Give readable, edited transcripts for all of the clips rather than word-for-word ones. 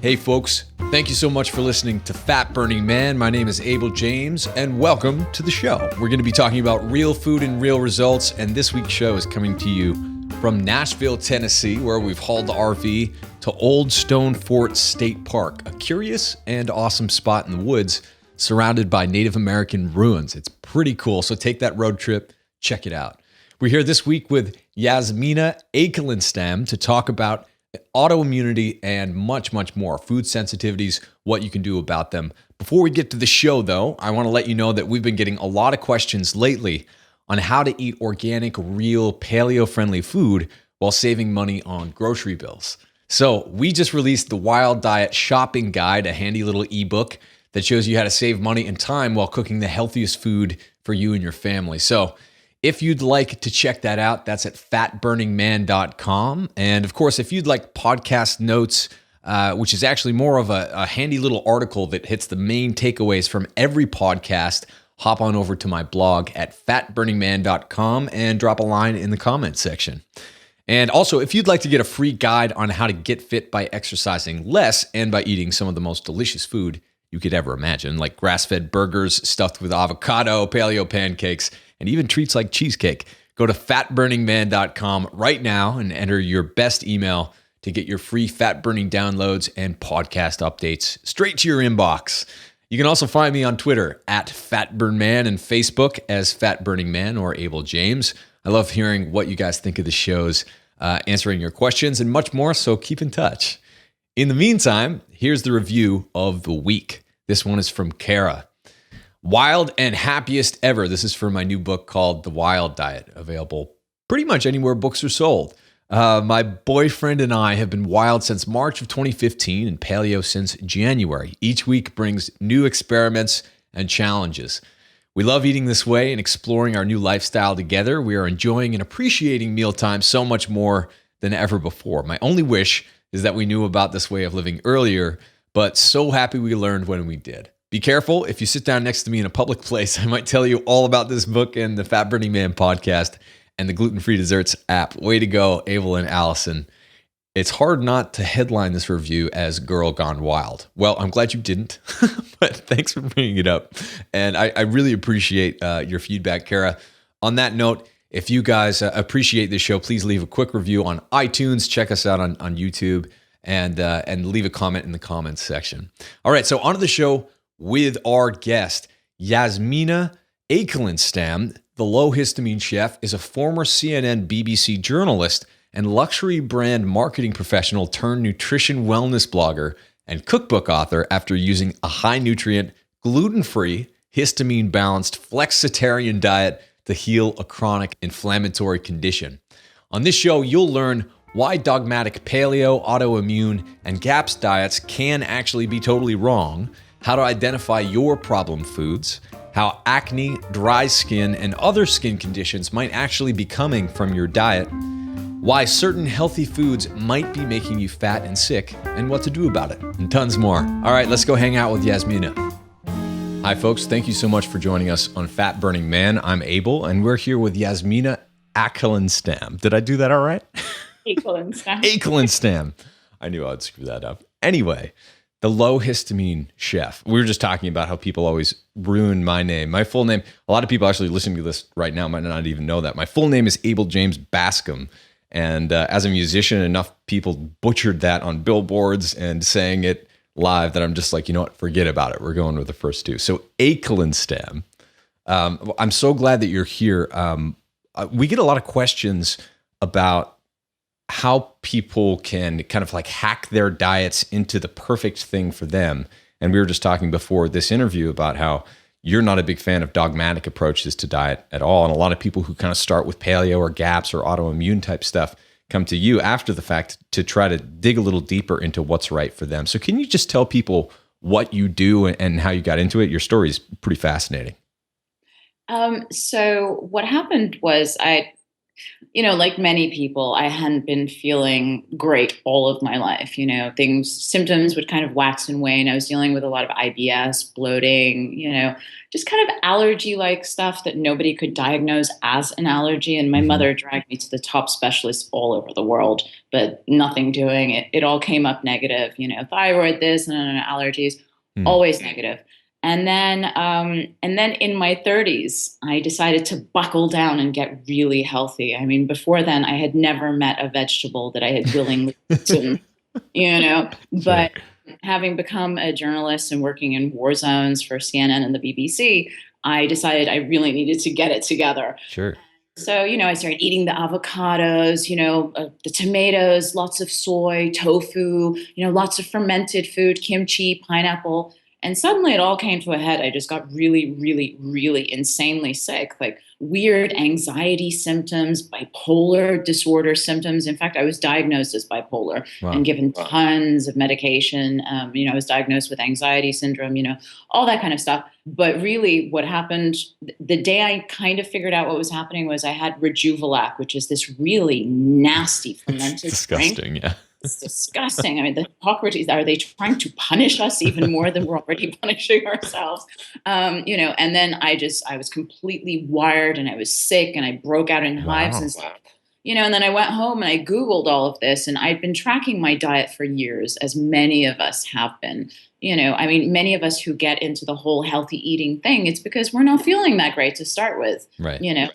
Hey folks, thank you so much for listening to Fat Burning Man. My name is Abel James and welcome to the show. We're going to be talking about real food and real results, and this week's show is coming to you from Nashville, Tennessee, where we've hauled the RV to Old Stone Fort State Park, a curious and awesome spot in the woods surrounded by Native American ruins. It's pretty cool, so take that road trip, check it out. We're here this week with Yasmina to talk about autoimmunity and much, much more. Food sensitivities, what you can do about them. Before we get to the show, though, I want to let you know that we've been getting a lot of questions lately on how to eat organic, real, paleo-friendly food while saving money on grocery bills. So we just released the Wild Diet Shopping Guide, a handy little ebook that shows you how to save money and time while cooking the healthiest food for you and your family. So if you'd like to check that out, that's at fatburningman.com. And of course, if you'd like podcast notes, which is actually more of a handy little article that hits the main takeaways from every podcast, hop on over to my blog at fatburningman.com and drop a line in the comments section. And also, if you'd like to get a free guide on how to get fit by exercising less and by eating some of the most delicious food you could ever imagine, like grass-fed burgers stuffed with avocado, paleo pancakes, and even treats like cheesecake, go to fatburningman.com right now and enter your best email to get your free fat-burning downloads and podcast updates straight to your inbox. You can also find me on Twitter at FatBurnMan and Facebook as FatBurningMan or Abel James. I love hearing what you guys think of the shows, answering your questions, and much more, so keep in touch. In the meantime, here's the review of the week. This one is from Kara. Wild and happiest ever. This is for my new book called The Wild Diet, available pretty much anywhere books are sold. My boyfriend and I have been wild since March of 2015 and paleo since January. Each week brings new experiments and challenges. We love eating this way and exploring our new lifestyle together. We are enjoying and appreciating mealtime so much more than ever before. My only wish is that we knew about this way of living earlier, but so happy we learned when we did. Be careful. If you sit down next to me in a public place, I might tell you all about this book and the Fat Burning Man podcast and the Gluten-Free Desserts app. Way to go, Abel and Allison. It's hard not to headline this review as Girl Gone Wild. Well, I'm glad you didn't, but thanks for bringing it up. And I really appreciate your feedback, Kara. On that note, if you guys appreciate this show, please leave a quick review on iTunes. Check us out on YouTube and leave a comment in the comments section. All right, so on to the show with our guest, Yasmina. The Low-Histamine chef is a former CNN BBC journalist and luxury brand marketing professional turned nutrition wellness blogger and cookbook author after using a high-nutrient, gluten-free, histamine-balanced flexitarian diet to heal a chronic inflammatory condition. On this show, you'll learn why dogmatic paleo, autoimmune, and GAPS diets can actually be totally wrong, how to identify your problem foods, how acne, dry skin, and other skin conditions might actually be coming from your diet, why certain healthy foods might be making you fat and sick, and what to do about it, and tons more. All right, let's go hang out with Yasmina. Hi, folks. Thank you so much for joining us on Fat Burning Man. I'm Abel, and we're here with Yasmina. Did I do that all right? Akelenstam. I knew I'd screw that up. Anyway, the Low-Histamine chef. We were just talking about how people always ruin my name. My full name, a lot of people actually listening to this right now might not even know that. My full name is Abel James Bascom. And as a musician, enough people butchered that on billboards and saying it live that I'm just like, you know what, forget about it. We're going with the first two. So Akelenstam. I'm so glad that you're here. We get a lot of questions about how people can kind of like hack their diets into the perfect thing for them. And we were just talking before this interview about how you're not a big fan of dogmatic approaches to diet at all. And a lot of people who kind of start with paleo or GAPS or autoimmune type stuff come to you after the fact to try to dig a little deeper into what's right for them. So can you just tell people what you do and how you got into it? Your story is pretty fascinating. So what happened was I Like many people, I hadn't been feeling great all of my life. Symptoms would kind of wax and wane. I was dealing with a lot of IBS, bloating, just kind of allergy like stuff that nobody could diagnose as an allergy. And my Hmm. mother dragged me to the top specialists all over the world, but nothing doing it. It all came up negative, thyroid, this, and allergies, Mm. always negative. And then in my 30s, I decided to buckle down and get really healthy. I mean, before then, I had never met a vegetable that I had willingly eaten, Sure. but having become a journalist and working in war zones for CNN and the BBC, I decided I really needed to get it together. Sure. So, I started eating the avocados, the tomatoes, lots of soy, tofu, lots of fermented food, kimchi, pineapple. And suddenly it all came to a head. I just got really, really, really insanely sick, like weird anxiety symptoms, bipolar disorder symptoms. In fact, I was diagnosed as bipolar and Wow. given tons of medication. I was diagnosed with anxiety syndrome, all that kind of stuff. But really, what happened the day I kind of figured out what was happening was I had Rejuvelac, which is this really nasty It's fermented drink. disgusting. Yeah. It's disgusting. I mean, the Hippocrates, are they trying to punish us even more than we're already punishing ourselves? And then I was completely wired and I was sick and I broke out in hives and Wow. stuff. And then I went home and I Googled all of this and I'd been tracking my diet for years, as many of us have been. I mean, many of us who get into the whole healthy eating thing, it's because we're not feeling that great to start with, Right. you know.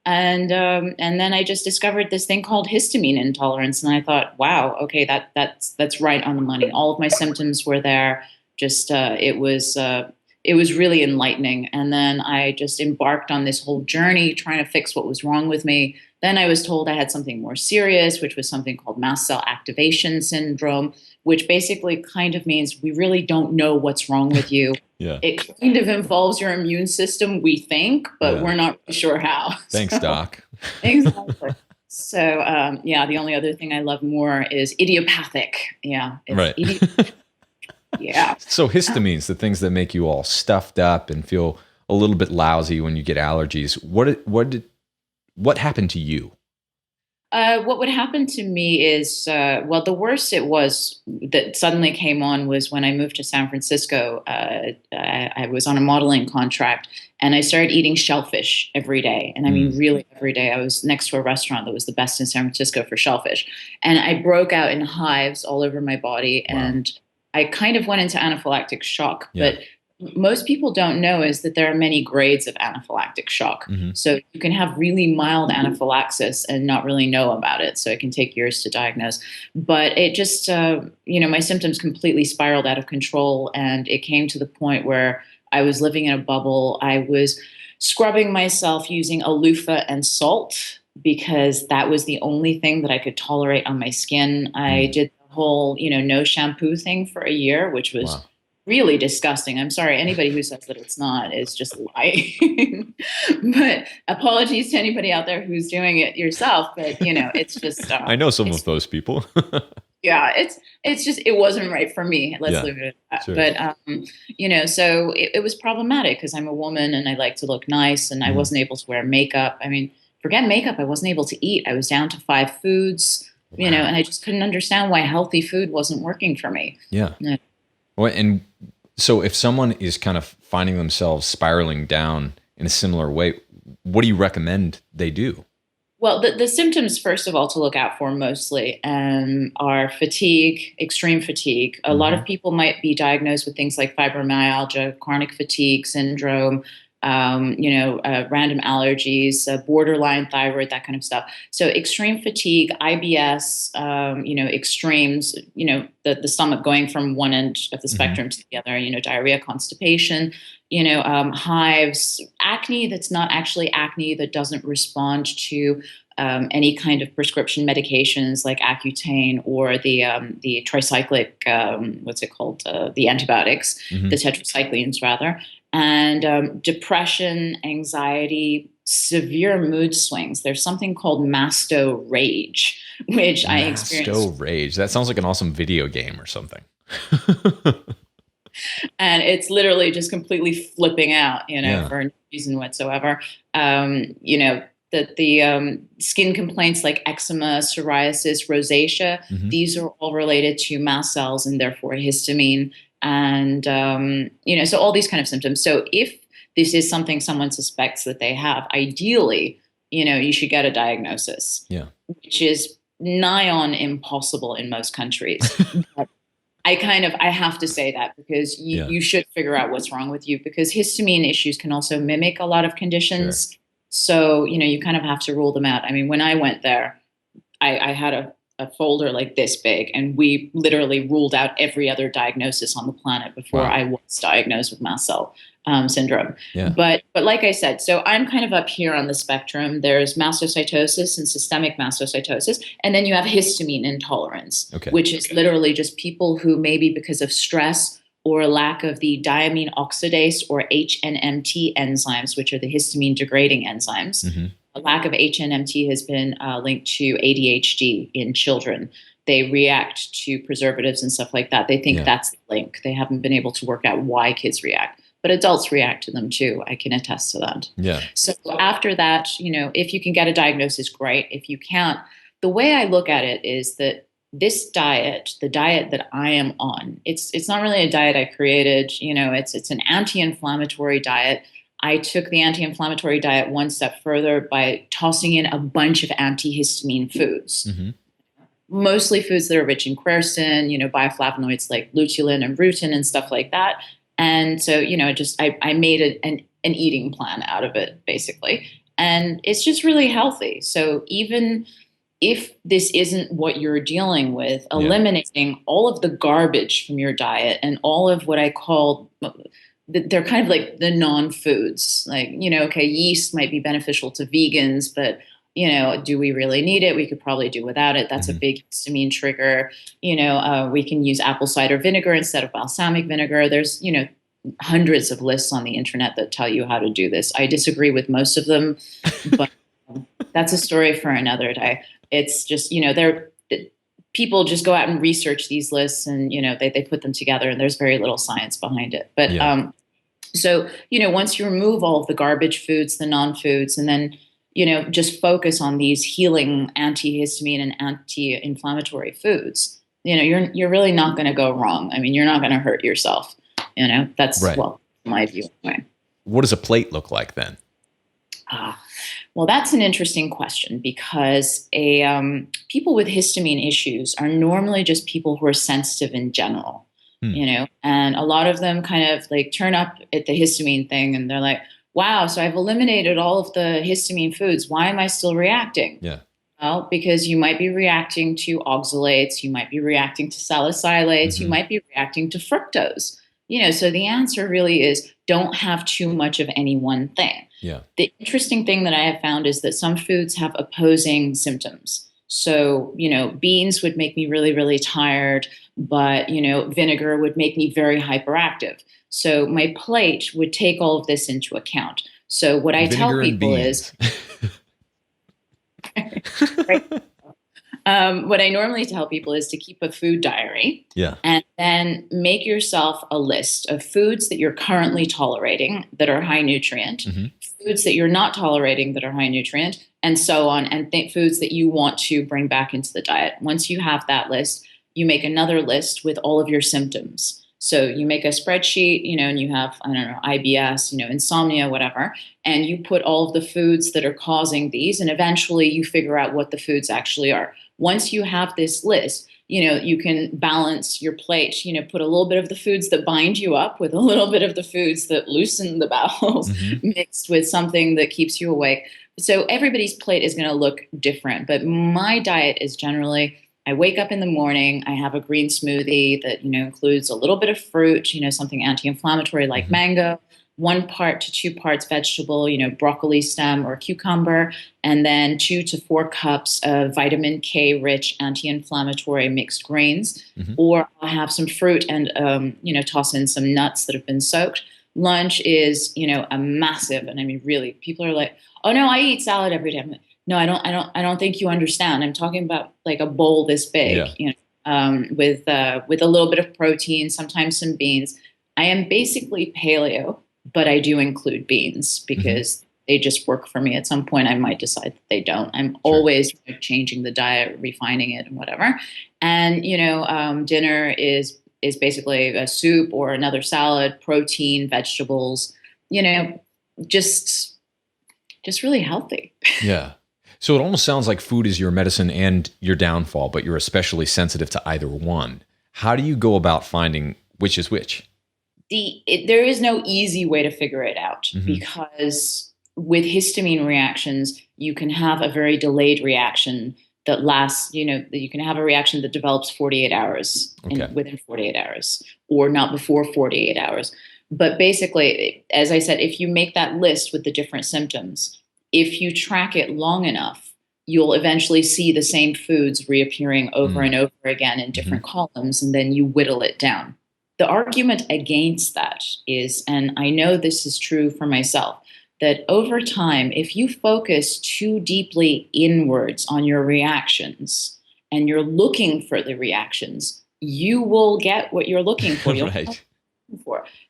And then I just discovered this thing called histamine intolerance, and I thought, wow, okay, that's right on the money. All of my symptoms were there. Just it was really enlightening. And then I just embarked on this whole journey trying to fix what was wrong with me. Then I was told I had something more serious, which was something called mast cell activation syndrome, which basically kind of means we really don't know what's wrong with you. Yeah. It kind of involves your immune system, we think, but Yeah. we're not really sure how. Thanks, So, Doc. exactly. So, yeah, the only other thing I love more is idiopathic. Yeah, it's Right. yeah. So histamines, the things that make you all stuffed up and feel a little bit lousy when you get allergies. What happened to you? What would happen to me is, well, the worst it was that suddenly came on was when I moved to San Francisco. I was on a modeling contract and I started eating shellfish every day. And I mean, Mm. really every day. I was next to a restaurant that was the best in San Francisco for shellfish. And I broke out in hives all over my body. Wow. And I kind of went into anaphylactic shock. Yeah. But most people don't know is that there are many grades of anaphylactic shock. Hmm. So you can have really mild anaphylaxis and not really know about it. So it can take years to diagnose. But it just, my symptoms completely spiraled out of control. And it came to the point where I was living in a bubble. I was scrubbing myself using a loofah and salt because that was the only thing that I could tolerate on my skin. I Mm. did the whole, no shampoo thing for a year, which was Wow. really disgusting. I'm sorry. Anybody who says that it's not is just lying. But apologies to anybody out there who's doing it yourself. But it's just I know some of it's those people. yeah, it's just it wasn't right for me. Let's Yeah. leave it at that. Sure. But so it was problematic because I'm a woman and I like to look nice, and I Hmm. wasn't able to wear makeup. I mean, forget makeup. I wasn't able to eat. I was down to 5 foods. And Wow. I just couldn't understand why healthy food wasn't working for me. Yeah. Yeah. Well, and so if someone is kind of finding themselves spiraling down in a similar way, what do you recommend they do? Well, the symptoms, first of all, to look out for mostly are fatigue, extreme fatigue. A lot of Hmm. people might be diagnosed with things like fibromyalgia, chronic fatigue syndrome, random allergies, borderline thyroid, that kind of stuff. So, extreme fatigue, IBS, extremes, the stomach going from one end of the Hmm. spectrum to the other, diarrhea, constipation, hives, acne that's not actually acne, that doesn't respond to any kind of prescription medications like Accutane or the tricyclic, what's it called, the antibiotics, the Hmm. tetracyclines rather, and depression, anxiety, severe mood swings. There's something called masto rage, which I Masto experienced, Rage. That sounds like an awesome video game or something. and it's literally just completely flipping out, Yeah. for no reason whatsoever. the skin complaints like eczema, psoriasis, rosacea, Hmm. these are all related to mast cells and therefore histamine. And, so all these kind of symptoms. So if this is something someone suspects that they have, ideally, you should get a diagnosis, Yeah. which is nigh on impossible in most countries. But I have to say that because Yeah. you should figure out what's wrong with you, because histamine issues can also mimic a lot of conditions. Sure. So, you kind of have to rule them out. I mean, when I went there, I had a folder like this big, and we literally ruled out every other diagnosis on the planet before Wow. I was diagnosed with mast cell syndrome. Yeah. But like I said, so I'm kind of up here on the spectrum. There's mastocytosis and systemic mastocytosis, and then you have histamine intolerance, Okay. which is literally just people who maybe because of stress or a lack of the diamine oxidase or HNMT enzymes, which are the histamine degrading enzymes. Mm-hmm. A lack of HNMT has been linked to ADHD in children. They react to preservatives and stuff like that. They think that's the link. They haven't been able to work out why kids react. But adults react to them too. I can attest to that. Yeah. So after that, if you can get a diagnosis, great. If you can't, the way I look at it is that this diet, the diet that I am on, it's not really a diet I created. It's an anti-inflammatory diet. I took the anti-inflammatory diet one step further by tossing in a bunch of antihistamine foods. Mm-hmm. Mostly foods that are rich in quercetin, bioflavonoids like luteolin and rutin and stuff like that. And so, I made an eating plan out of it, basically. And it's just really healthy. So even if this isn't what you're dealing with, eliminating all of the garbage from your diet and all of what I call, they're kind of like the non-foods. Like, yeast might be beneficial to vegans, but do we really need it? We could probably do without it. That's a big histamine trigger. We can use apple cider vinegar instead of balsamic vinegar. There's, hundreds of lists on the internet that tell you how to do this. I disagree with most of them, but that's a story for another day. It's just, people just go out and research these lists and, they put them together and there's very little science behind it. But, so, once you remove all of the garbage foods, the non-foods, and then, just focus on these healing antihistamine and anti-inflammatory foods, you're really not going to go wrong. I mean, you're not going to hurt yourself. That's right. Well, my view. Anyway. What does a plate look like then? Well, that's an interesting question because people with histamine issues are normally just people who are sensitive in general, and a lot of them kind of like turn up at the histamine thing and they're like, wow, so I've eliminated all of the histamine foods. Why am I still reacting? Yeah. Well, because you might be reacting to oxalates, you might be reacting to salicylates, you might be reacting to fructose. So the answer really is don't have too much of any one thing. Yeah. The interesting thing that I have found is that some foods have opposing symptoms. So, beans would make me really, really tired, but, vinegar would make me very hyperactive. So my plate would take all of this into account. So what I tell people is, right? What I normally tell people is to keep a food diary, and then make yourself a list of foods that you're currently tolerating that are high nutrient, foods that you're not tolerating that are high nutrient, and so on, and foods that you want to bring back into the diet. Once you have that list, you make another list with all of your symptoms. So you make a spreadsheet, and you have, I don't know, IBS, insomnia, whatever, and you put all of the foods that are causing these, and eventually you figure out what the foods actually are. Once you have this list, you can balance your plate, put a little bit of the foods that bind you up with a little bit of the foods that loosen the bowels, mixed with something that keeps you awake. So everybody's plate is going to look different. But my diet is generally, I wake up in the morning, I have a green smoothie that, includes a little bit of fruit, something anti-inflammatory like mango, 1 part to 2 parts vegetable, broccoli stem or cucumber, and then 2 to 4 cups of vitamin K rich anti-inflammatory mixed grains, or I'll have some fruit and, toss in some nuts that have been soaked. Lunch is, a massive, and I mean, really, people are like, oh no, I eat salad every day. I'm like, no, I don't think you understand. I'm talking about like a bowl this big, with a little bit of protein, sometimes some beans. I am basically paleo, but I do include beans because they just work for me. At some point, I might decide that they don't. I'm Sure. always changing the diet, refining it, and whatever. And dinner is basically a soup or another salad, protein, vegetables. You know, just really healthy. Yeah. So it almost sounds like food is your medicine and your downfall, but you're especially sensitive to either one. How do you go about finding which is which? There is no easy way to figure it out, because with histamine reactions, you can have a very delayed reaction that lasts, you can have a reaction that develops 48 hours within 48 hours, or not before 48 hours. But basically, as I said, if you make that list with the different symptoms, if you track it long enough, you'll eventually see the same foods reappearing over and over again in different columns, and then you whittle it down. The argument against that is, and I know this is true for myself, that over time, if you focus too deeply inwards on your reactions and you're looking for the reactions, you will get what you're looking for. Right.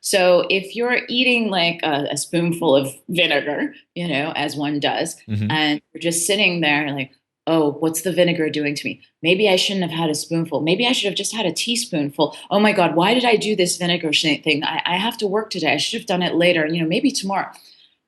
So if you're eating like a spoonful of vinegar, as one does, and you're just sitting there like, oh, what's the vinegar doing to me? Maybe I shouldn't have had a spoonful. Maybe I should have just had a teaspoonful. Oh my God, why did I do this vinegar thing? I have to work today. I should have done it later. Maybe tomorrow.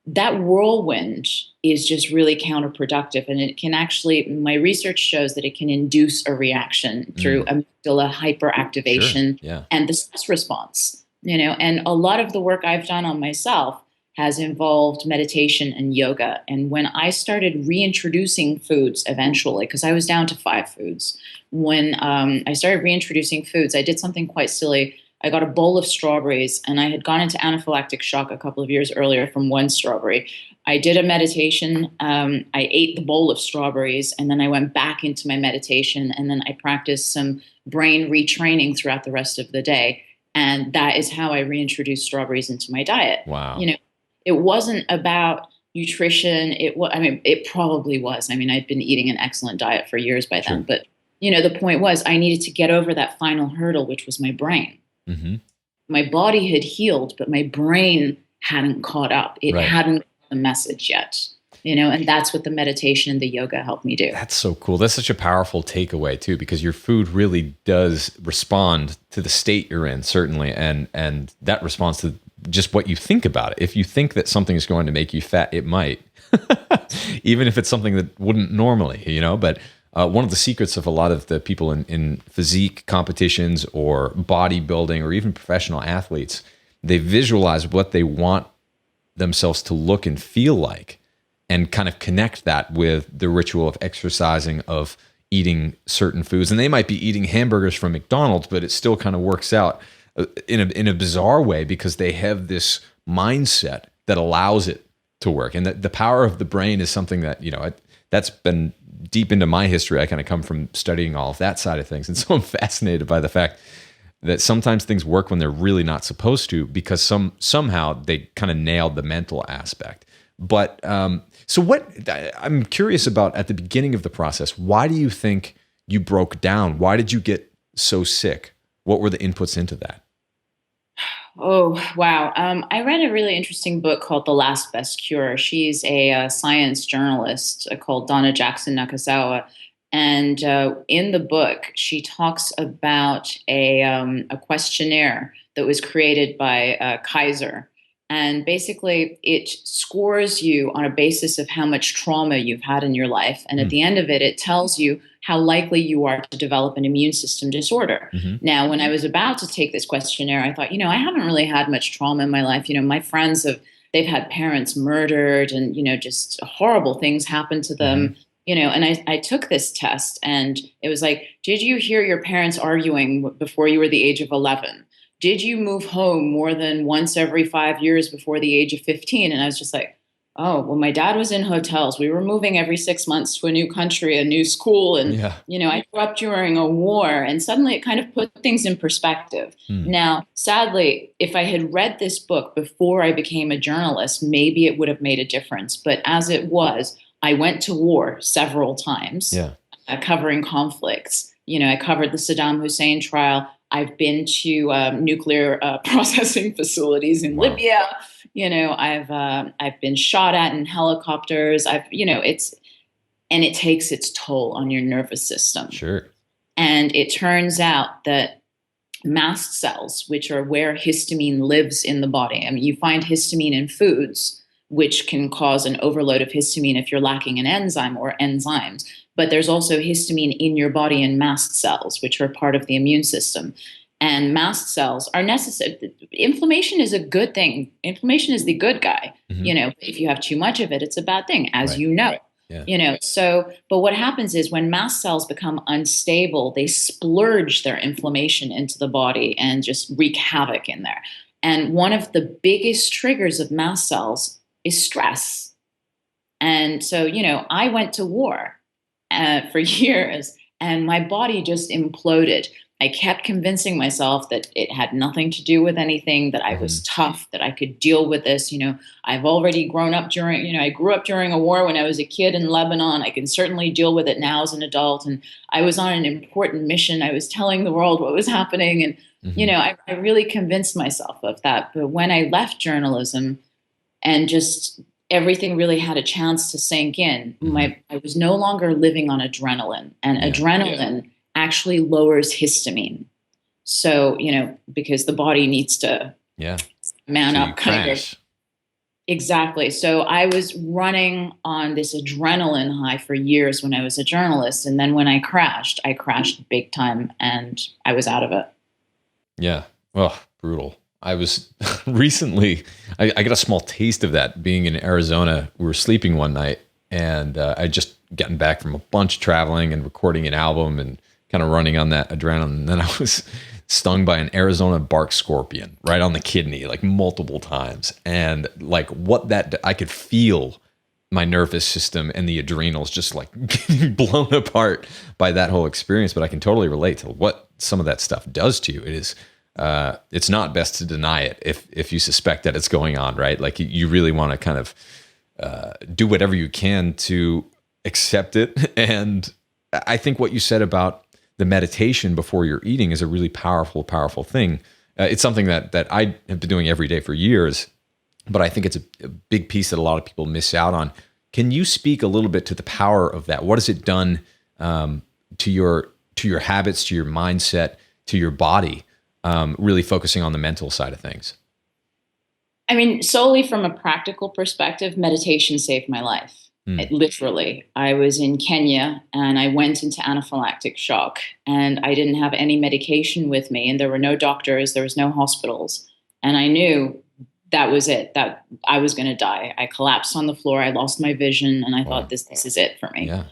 That whirlwind is just really counterproductive. And it can actually, my research shows that it can induce a reaction through amygdala hyperactivation and the stress response. And a lot of the work I've done on myself has involved meditation and yoga. And when I started reintroducing foods eventually, because I was down to 5 foods, when I started reintroducing foods, I did something quite silly. I got a bowl of strawberries, and I had gone into anaphylactic shock a couple of years earlier from one strawberry. I did a meditation. I ate the bowl of strawberries, and then I went back into my meditation, and then I practiced some brain retraining throughout the rest of the day. And that is how I reintroduced strawberries into my diet. Wow. It wasn't about nutrition. It probably was. I'd been eating an excellent diet for years by then. But, the point was I needed to get over that final hurdle, which was my brain. My body had healed, but my brain hadn't caught up. It hadn't got the message yet. And that's what the meditation and the yoga helped me do. That's so cool. That's such a powerful takeaway too, because your food really does respond to the state you're in, certainly. And that responds to just what you think about it. If you think that something is going to make you fat, it might, even if it's something that wouldn't normally, but one of the secrets of a lot of the people in physique competitions or bodybuilding or even professional athletes, they visualize what they want themselves to look and feel like, and kind of connect that with the ritual of exercising, of eating certain foods. And they might be eating hamburgers from McDonald's, but it still kind of works out in a bizarre way because they have this mindset that allows it to work. And the power of the brain is something that, that's been deep into my history. I kind of come from studying all of that side of things. And so I'm fascinated by the fact that sometimes things work when they're really not supposed to, because somehow they kind of nailed the mental aspect. But so what I'm curious about at the beginning of the process, why do you think you broke down? Why did you get so sick? What were the inputs into that? Oh, wow. I read a really interesting book called The Last Best Cure. She's a science journalist called Donna Jackson Nakazawa. And in the book, she talks about a questionnaire that was created by Kaiser. And basically, it scores you on a basis of how much trauma you've had in your life. And at the end of it, it tells you how likely you are to develop an immune system disorder. Now, when I was about to take this questionnaire, I thought, I haven't really had much trauma in my life. My friends they've had parents murdered and, just horrible things happen to them. And I took this test, and it was like, did you hear your parents arguing before you were the age of 11? Did you move home more than once every 5 years before the age of 15? And I was just like, oh, well, my dad was in hotels. We were moving every 6 months to a new country, a new school. And, I grew up during a war. And suddenly it kind of put things in perspective. Now, sadly, if I had read this book before I became a journalist, maybe it would have made a difference. But as it was, I went to war several times, covering conflicts. I covered the Saddam Hussein trial. I've been to nuclear processing facilities in Libya. I've been shot at in helicopters. And it takes its toll on your nervous system. Sure. And it turns out that mast cells, which are where histamine lives in the body. I mean, you find histamine in foods, which can cause an overload of histamine if you're lacking an enzyme or enzymes. But there's also histamine in your body in mast cells, which are part of the immune system. And mast cells are necessary. Inflammation is a good thing. Inflammation is the good guy. Mm-hmm. If you have too much of it, it's a bad thing, as Right. you know. Right. Yeah. But what happens is when mast cells become unstable, they splurge their inflammation into the body and just wreak havoc in there. And one of the biggest triggers of mast cells is stress. And so, I went to war for years and my body just imploded. I kept convincing myself that it had nothing to do with anything, that I was tough, that I could deal with this. I've already grown up I grew up during a war when I was a kid in Lebanon. I can certainly deal with it now as an adult. And I was on an important mission. I was telling the world what was happening. And, I really convinced myself of that. But when I left journalism and just everything really had a chance to sink in, I was no longer living on adrenaline. And adrenaline actually lowers histamine. So, because the body needs to man up kind of. Exactly. So I was running on this adrenaline high for years when I was a journalist. And then when I crashed big time and I was out of it. Yeah. Oh, brutal. I was recently, I got a small taste of that being in Arizona. We were sleeping one night and I just gotten back from a bunch of traveling and recording an album and kind of running on that adrenaline. And then I was stung by an Arizona bark scorpion right on the kidney, like multiple times. And like I could feel my nervous system and the adrenals just like getting blown apart by that whole experience. But I can totally relate to what some of that stuff does to you. It's not best to deny it if you suspect that it's going on, right? Like you really want to kind of do whatever you can to accept it. And I think what you said about the meditation before you're eating is a really powerful thing. It's something that I have been doing every day for years, but I think it's a big piece that a lot of people miss out on. Can you speak a little bit to the power of that? What has it done to your habits, to your mindset, to your body? Really focusing on the mental side of things. I mean, solely from a practical perspective, meditation saved my life. Literally. I was in Kenya and I went into anaphylactic shock and I didn't have any medication with me and there were no doctors, there was no hospitals. And I knew that was it, that I was going to die. I collapsed on the floor. I lost my vision and I thought this is it for me. Yeah.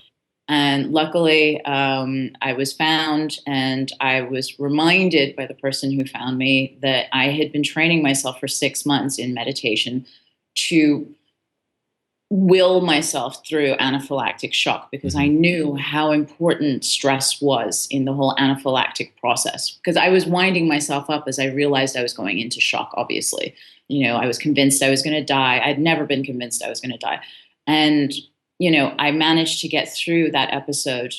And luckily, I was found and I was reminded by the person who found me that I had been training myself for 6 months in meditation to will myself through anaphylactic shock because I knew how important stress was in the whole anaphylactic process. Because I was winding myself up as I realized I was going into shock, obviously. I was convinced I was going to die. I'd never been convinced I was going to die. And I managed to get through that episode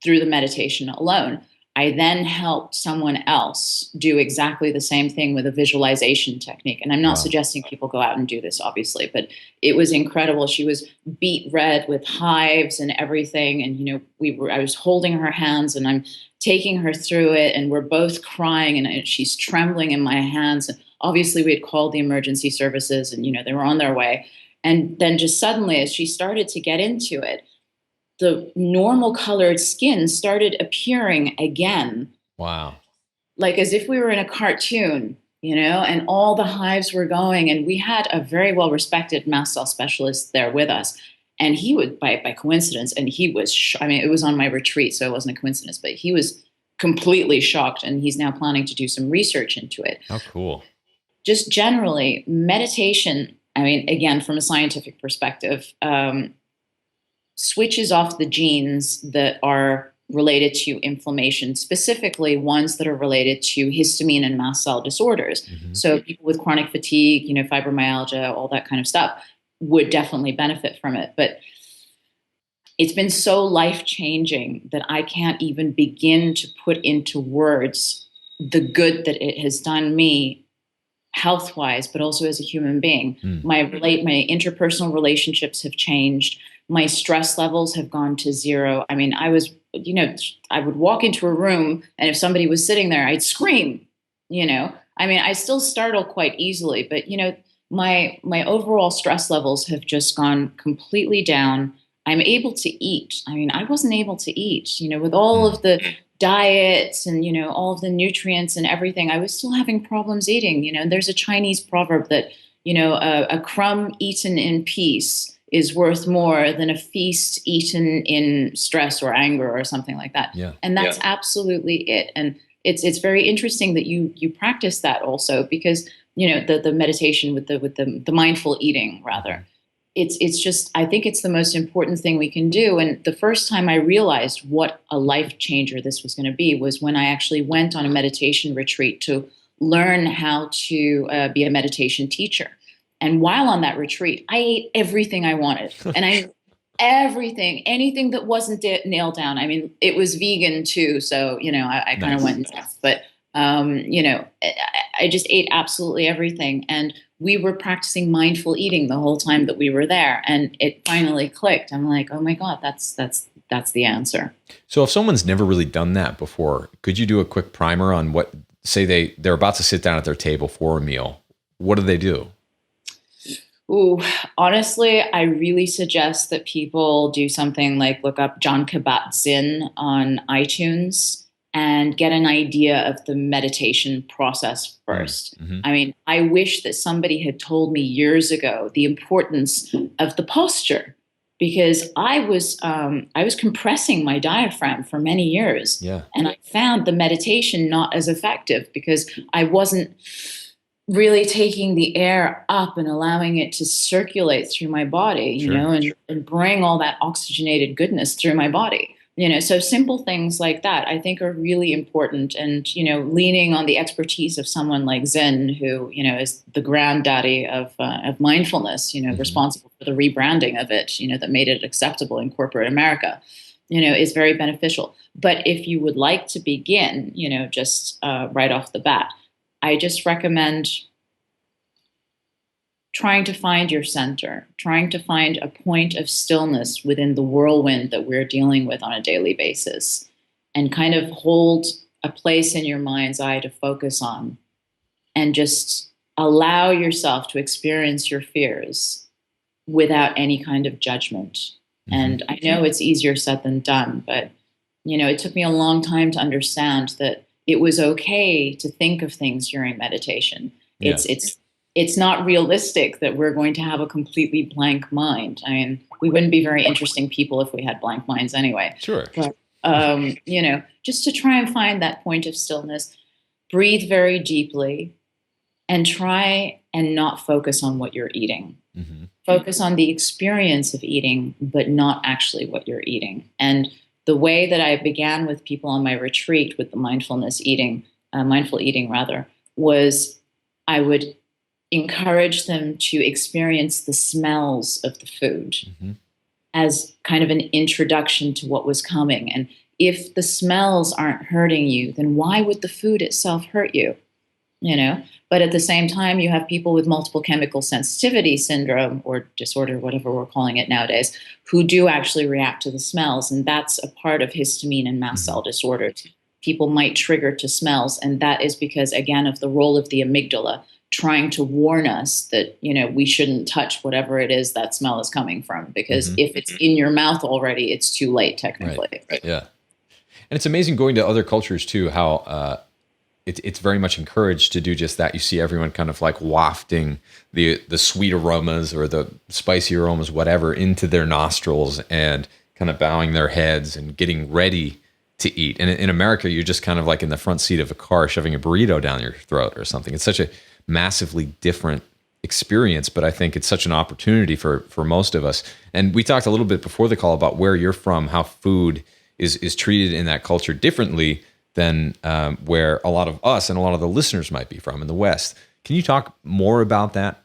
through the meditation alone. I then helped someone else do exactly the same thing with a visualization technique. And I'm not suggesting people go out and do this, obviously, but it was incredible. She was beet red with hives and everything. And, I was holding her hands and I'm taking her through it and we're both crying and she's trembling in my hands. And obviously we had called the emergency services and, they were on their way. And then just suddenly, as she started to get into it, the normal colored skin started appearing again. Wow. Like as if we were in a cartoon, and all the hives were going. And we had a very well-respected mast cell specialist there with us. And he would, by coincidence, and he was, it was on my retreat, so it wasn't a coincidence, but he was completely shocked. And he's now planning to do some research into it. How cool. Just generally, meditation, again, from a scientific perspective, switches off the genes that are related to inflammation, specifically ones that are related to histamine and mast cell disorders. So people with chronic fatigue, fibromyalgia, all that kind of stuff would definitely benefit from it. But it's been so life-changing that I can't even begin to put into words the good that it has done me, health-wise, but also as a human being. My interpersonal relationships have changed. My stress levels have gone to zero. I mean, I would walk into a room, and if somebody was sitting there, I'd scream, I mean, I still startle quite easily, but, my overall stress levels have just gone completely down. I'm able to eat. I mean, I wasn't able to eat, with all of the diets and, all of the nutrients and everything. I was still having problems eating. There's a Chinese proverb that, a crumb eaten in peace is worth more than a feast eaten in stress or anger or something like that. Yeah. And that's absolutely it. And it's very interesting that you practice that also, because, the meditation with the mindful eating, rather. It's just, I think it's the most important thing we can do. And the first time I realized what a life changer this was going to be was when I actually went on a meditation retreat to learn how to be a meditation teacher. And while on that retreat, I ate everything I wanted. And anything that wasn't nailed down. I mean, it was vegan too. So, I kind of went nuts. But, I just ate absolutely everything. And we were practicing mindful eating the whole time that we were there. And it finally clicked. I'm like, oh my God, that's the answer. So if someone's never really done that before, could you do a quick primer on what, say they're about to sit down at their table for a meal? What do they do? Ooh, honestly, I really suggest that people do something like look up John Kabat-Zinn on iTunes and get an idea of the meditation process first. I mean, I wish that somebody had told me years ago the importance of the posture, because I was compressing my diaphragm for many years. Yeah. And I found the meditation not as effective because I wasn't really taking the air up and allowing it to circulate through my body, and bring all that oxygenated goodness through my body. So simple things like that I think are really important. And, leaning on the expertise of someone like Zen, who, is the granddaddy of mindfulness, responsible for the rebranding of it, that made it acceptable in corporate America, is very beneficial. But if you would like to begin, just right off the bat, I just recommend trying to find your center, trying to find a point of stillness within the whirlwind that we're dealing with on a daily basis, and kind of hold a place in your mind's eye to focus on, and just allow yourself to experience your fears without any kind of judgment. And I know it's easier said than done, but, it took me a long time to understand that it was okay to think of things during meditation. Yeah. It's not realistic that we're going to have a completely blank mind. I mean, we wouldn't be very interesting people if we had blank minds anyway. Sure. But, just to try and find that point of stillness, breathe very deeply, and try and not focus on what you're eating. Focus on the experience of eating, but not actually what you're eating. And the way that I began with people on my retreat with the mindful eating rather, was I would encourage them to experience the smells of the food as kind of an introduction to what was coming. And if the smells aren't hurting you, then why would the food itself hurt you? But at the same time, you have people with multiple chemical sensitivity syndrome or disorder, whatever we're calling it nowadays, who do actually react to the smells. And that's a part of histamine and mast cell disorders. People might trigger to smells. And that is because, again, of the role of the amygdala trying to warn us that, we shouldn't touch whatever it is that smell is coming from. Because if it's in your mouth already, it's too late, technically. Right. Yeah. And it's amazing going to other cultures too, how it's very much encouraged to do just that. You see everyone kind of like wafting the sweet aromas or the spicy aromas, whatever, into their nostrils and kind of bowing their heads and getting ready to eat. And in America, you're just kind of like in the front seat of a car shoving a burrito down your throat or something. It's such a massively different experience, but I think it's such an opportunity for most of us. And we talked a little bit before the call about where you're from, how food is treated in that culture differently than where a lot of us and a lot of the listeners might be from in the West. Can you talk more about that?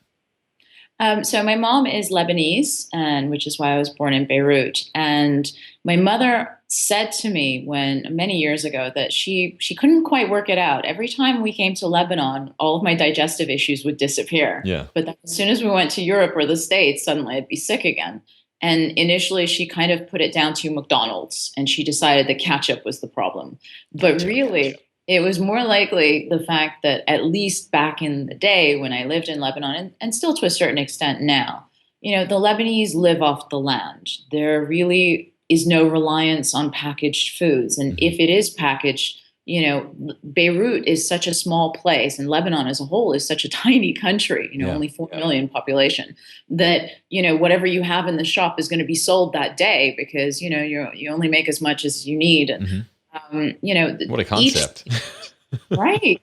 So my mom is Lebanese, and which is why I was born in Beirut. And my mother said to me when many years ago that she couldn't quite work it out. Every time we came to Lebanon, all of my digestive issues would disappear. Yeah. But then as soon as we went to Europe or the States, suddenly I'd be sick again. And initially, she kind of put it down to McDonald's, and she decided that ketchup was the problem. But really, it was more likely the fact that at least back in the day when I lived in Lebanon, and still to a certain extent now, the Lebanese live off the land. There really is no reliance on packaged foods. And if it is packaged, Beirut is such a small place, and Lebanon as a whole is such a tiny country, only 4 million population, that, whatever you have in the shop is going to be sold that day because, you only make as much as you need. And, what a concept. Right.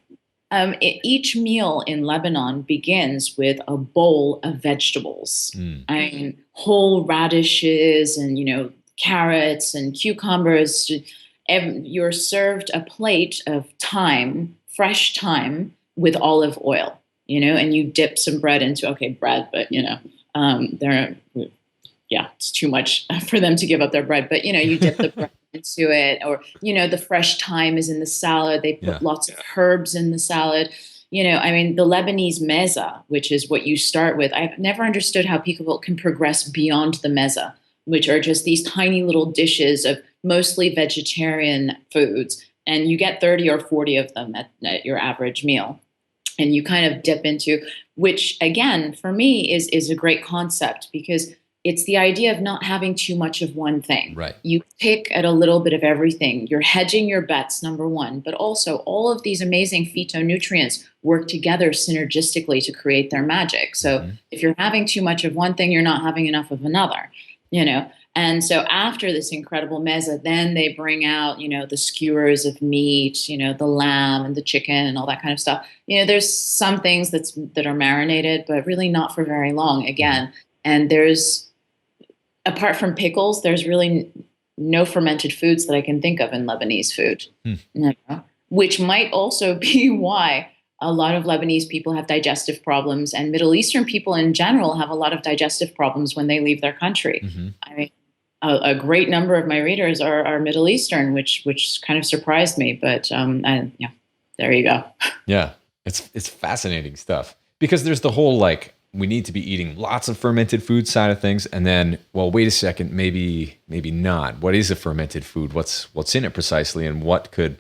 Each meal in Lebanon begins with a bowl of vegetables. I mean, whole radishes and, carrots and cucumbers. You're served a plate of thyme, fresh thyme with olive oil, and you dip some bread into, bread, but, it's too much for them to give up their bread, but, you dip the bread into it, or, the fresh thyme is in the salad. They put lots of herbs in the salad. The Lebanese meza, which is what you start with. I've never understood how people can progress beyond the meza, which are just these tiny little dishes of mostly vegetarian foods. And you get 30 or 40 of them at your average meal. And you kind of dip into, which again, for me is a great concept because it's the idea of not having too much of one thing. Right. You pick at a little bit of everything. You're hedging your bets, number one, but also all of these amazing phytonutrients work together synergistically to create their magic. So if you're having too much of one thing, you're not having enough of another, And so after this incredible meza, then they bring out, the skewers of meat, the lamb and the chicken and all that kind of stuff. There's some things that are marinated, but really not for very long again. And apart from pickles, there's really no fermented foods that I can think of in Lebanese food, which might also be why a lot of Lebanese people have digestive problems, and Middle Eastern people in general have a lot of digestive problems when they leave their country. I mean, a great number of my readers are Middle Eastern, which kind of surprised me, but there you go. Yeah, it's fascinating stuff because there's the whole we need to be eating lots of fermented food side of things, and then wait a second, maybe not. What is a fermented food? What's in it precisely, and what could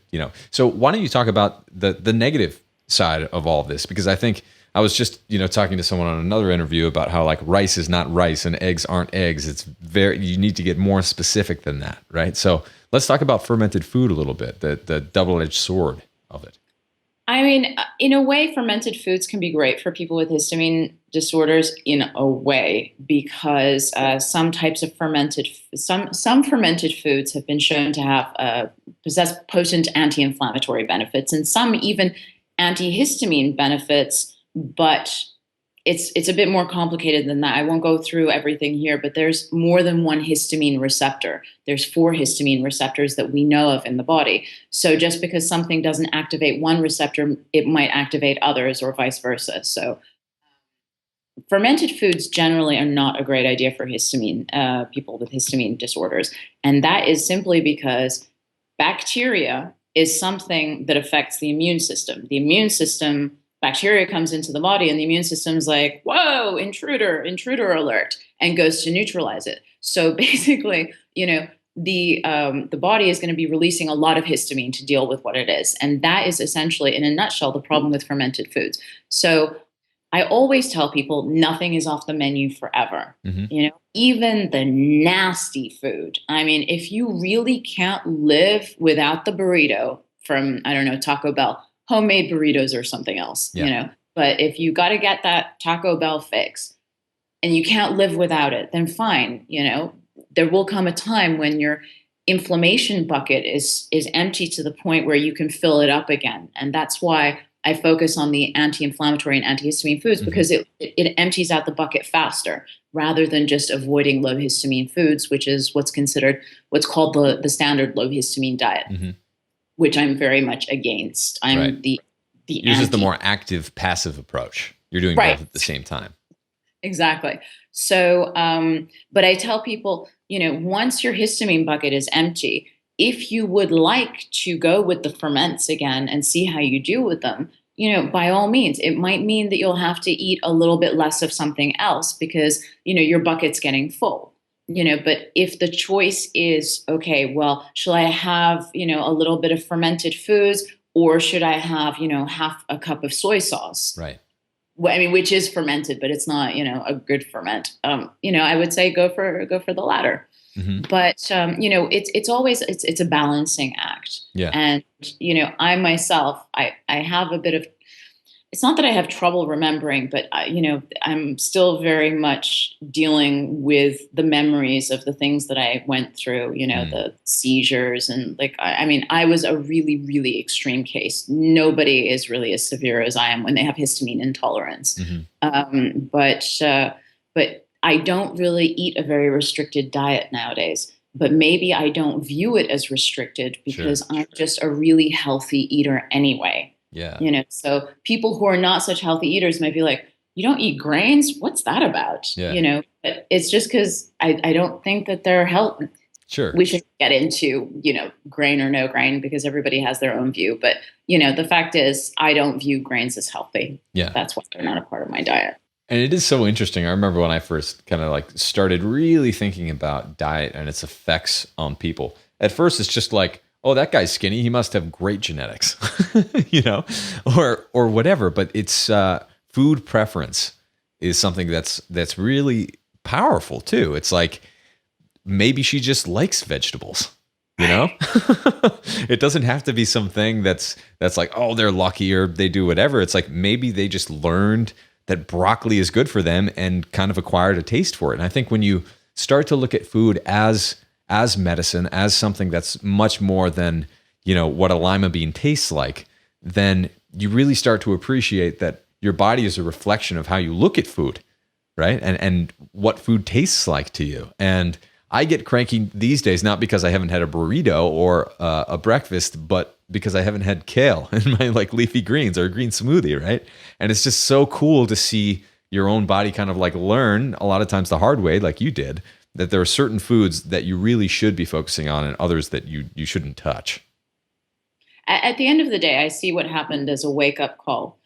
So why don't you talk about the negative side of all of this? Because I think I was just talking to someone on another interview about how rice is not rice and eggs aren't eggs. You need to get more specific than that, right? So let's talk about fermented food a little bit, the double-edged sword of it. I mean, in a way, fermented foods can be great for people with histamine disorders in a way, because some types of some fermented foods have been shown to possess potent anti-inflammatory benefits, and some even antihistamine benefits, but it's a bit more complicated than that. I won't go through everything here, but there's more than one histamine receptor. There's 4 histamine receptors that we know of in the body. So just because something doesn't activate one receptor, it might activate others or vice versa. So fermented foods generally are not a great idea for people with histamine disorders. And that is simply because bacteria is something that affects the immune system. The immune system, bacteria comes into the body and the immune system's like, whoa, intruder alert, and goes to neutralize it. So basically, the body is going to be releasing a lot of histamine to deal with what it is. And that is essentially, in a nutshell, the problem with fermented foods. So I always tell people nothing is off the menu forever. Even the nasty food. I mean, if you really can't live without the burrito from, I don't know, Taco Bell, homemade burritos or something else, but if you got to get that Taco Bell fix and you can't live without it, then fine. There will come a time when your inflammation bucket is empty to the point where you can fill it up again. And that's why I focus on the anti-inflammatory and antihistamine foods, because it empties out the bucket faster rather than just avoiding low histamine foods, which is what's called the standard low histamine diet, which I'm very much against. I'm the uses the more active passive approach. You're doing both at the same time. Exactly. So, but I tell people, once your histamine bucket is empty, if you would like to go with the ferments again and see how you do with them, by all means. It might mean that you'll have to eat a little bit less of something else because, your bucket's getting full. But if the choice is, okay, well, shall I have, a little bit of fermented foods, or should I have, half a cup of soy sauce? Right. I mean, which is fermented, but it's not, a good ferment. I would say go for the latter. Mm-hmm. But it's always it's a balancing act. Yeah. And I myself, I have a bit of. It's not that I have trouble remembering, but I'm still very much dealing with the memories of the things that I went through. The seizures and I mean, I was a really, really extreme case. Nobody is really as severe as I am when they have histamine intolerance. Mm-hmm. But I don't really eat a very restricted diet nowadays. But maybe I don't view it as restricted because I'm just a really healthy eater anyway. Yeah. So people who are not such healthy eaters might be like, you don't eat grains? What's that about? Yeah. But it's just because I don't think that they're healthy. Sure. We should get into, grain or no grain because everybody has their own view. But, the fact is I don't view grains as healthy. Yeah. That's why they're not a part of my diet. And it is so interesting. I remember when I first kind of started really thinking about diet and its effects on people. At first, it's just like, oh, that guy's skinny. He must have great genetics, or whatever. But it's food preference is something that's really powerful too. It's like maybe she just likes vegetables. It doesn't have to be something that's like, oh, they're lucky or they do whatever. It's like maybe they just learned that broccoli is good for them and kind of acquired a taste for it. And I think when you start to look at food as medicine, as something that's much more than, what a lima bean tastes like, then you really start to appreciate that your body is a reflection of how you look at food, right? And what food tastes like to you. And I get cranky these days, not because I haven't had a burrito or a breakfast, but because I haven't had kale in my leafy greens or a green smoothie, right? And it's just so cool to see your own body kind of learn a lot of times the hard way, like you did, that there are certain foods that you really should be focusing on and others that you shouldn't touch. At the end of the day, I see what happened as a wake-up call.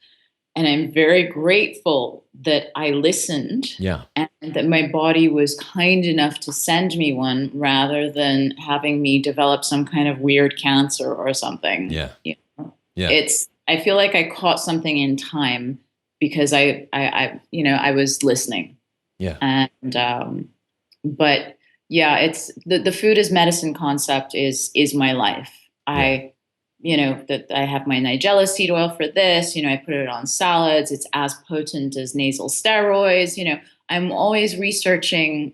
And I'm very grateful that I listened and that my body was kind enough to send me one rather than having me develop some kind of weird cancer or something. Yeah. I feel like I caught something in time because I was listening. Yeah. And, but yeah, it's the food as medicine concept is my life. That I have my Nigella seed oil for this, I put it on salads. It's as potent as nasal steroids. I'm always researching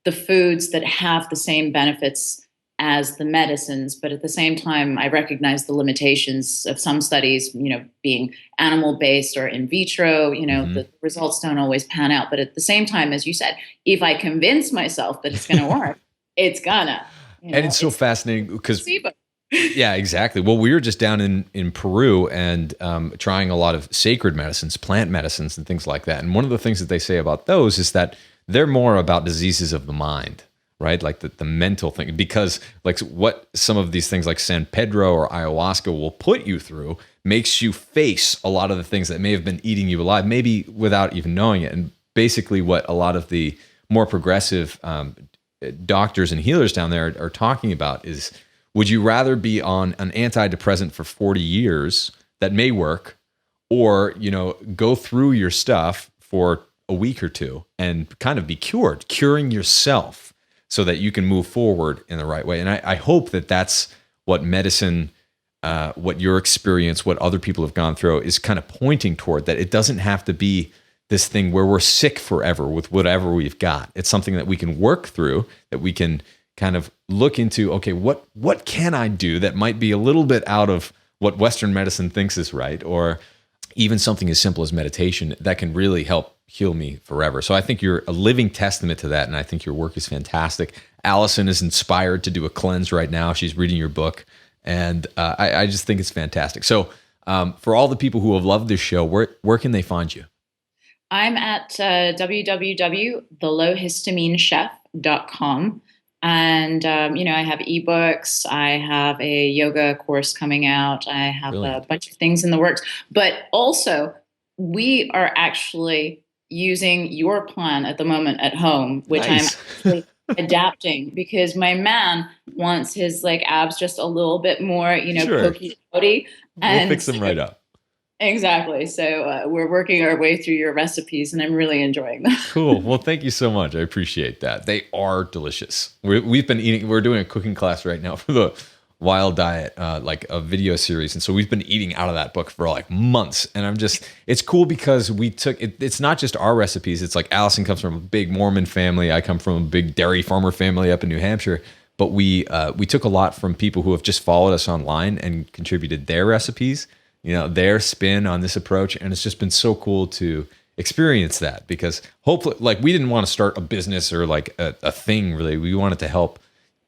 the foods that have the same benefits as the medicines. But at the same time, I recognize the limitations of some studies, being animal-based or in vitro, the results don't always pan out. But at the same time, as you said, if I convince myself that it's going to work, it's gonna. And it's so fascinating because... Yeah, exactly. Well, we were just down in Peru and trying a lot of sacred medicines, plant medicines and things like that. And one of the things that they say about those is that they're more about diseases of the mind, right? Like the mental thing, because what some of these things like San Pedro or ayahuasca will put you through makes you face a lot of the things that may have been eating you alive, maybe without even knowing it. And basically what a lot of the more progressive doctors and healers down there are talking about is, would you rather be on an antidepressant for 40 years that may work, or, go through your stuff for a week or two and kind of be curing yourself so that you can move forward in the right way? And I hope that that's what medicine, what your experience, what other people have gone through is kind of pointing toward, that it doesn't have to be this thing where we're sick forever with whatever we've got. It's something that we can work through, that we can kind of look into, okay, what can I do that might be a little bit out of what Western medicine thinks is right, or even something as simple as meditation that can really help heal me forever. So I think you're a living testament to that, and I think your work is fantastic. Allison is inspired to do a cleanse right now. She's reading your book, and I just think it's fantastic. So for all the people who have loved this show, where can they find you? I'm at www.thelowhistaminechef.com. And, I have ebooks. I have a yoga course coming out. I have a Brilliant. bunch of things in the works. But also, we are actually using your plan at the moment at home, which I'm Nice. actually adapting because my man wants his like abs just a little bit more, Sure. pokey outy. We'll And fix them so right up. exactly. So we're working our way through your recipes, and I'm really enjoying them. Cool. Well, thank you so much. I appreciate that. They are delicious. We've been eating, we're doing a cooking class right now for the Wild Diet, like a video series. And so we've been eating out of that book for like months. And it's cool because we took it's not just our recipes. It's like Allison comes from a big Mormon family. I come from a big dairy farmer family up in New Hampshire. But we took a lot from people who have just followed us online and contributed their recipes, their spin on this approach. And it's just been so cool to experience that because hopefully, like, we didn't want to start a business or like a thing really. We wanted to help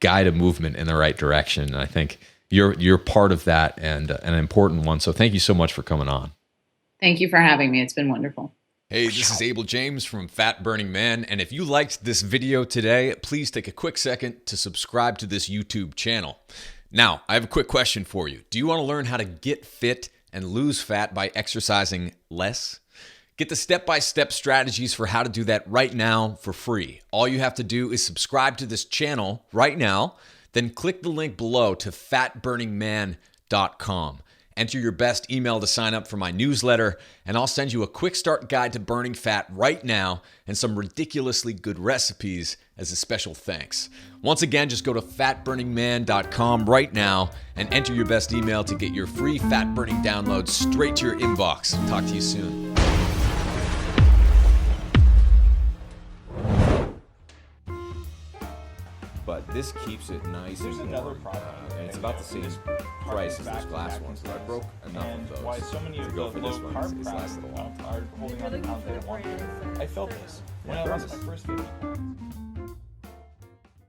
guide a movement in the right direction. And I think you're part of that and an important one. So thank you so much for coming on. Thank you for having me. It's been wonderful. Hey, this is Abel James from Fat Burning Man, and if you liked this video today, please take a quick second to subscribe to this YouTube channel. Now, I have a quick question for you. Do you want to learn how to get fit and lose fat by exercising less? Get the step-by-step strategies for how to do that right now for free. All you have to do is subscribe to this channel right now, then click the link below to fatburningman.com. Enter your best email to sign up for my newsletter, and I'll send you a quick start guide to burning fat right now and some ridiculously good recipes as a special thanks. Once again, just go to fatburningman.com right now and enter your best email to get your free fat burning download straight to your inbox. Talk to you soon. But this keeps it nice. There's and another warm, product, and it's about the same price as those glass ones. But I broke enough and of those why so many to of go the for this low one. carb It's lasted a long crowd time. are holding on to pounds they don't want to. I felt this when I lost my first 50 pounds.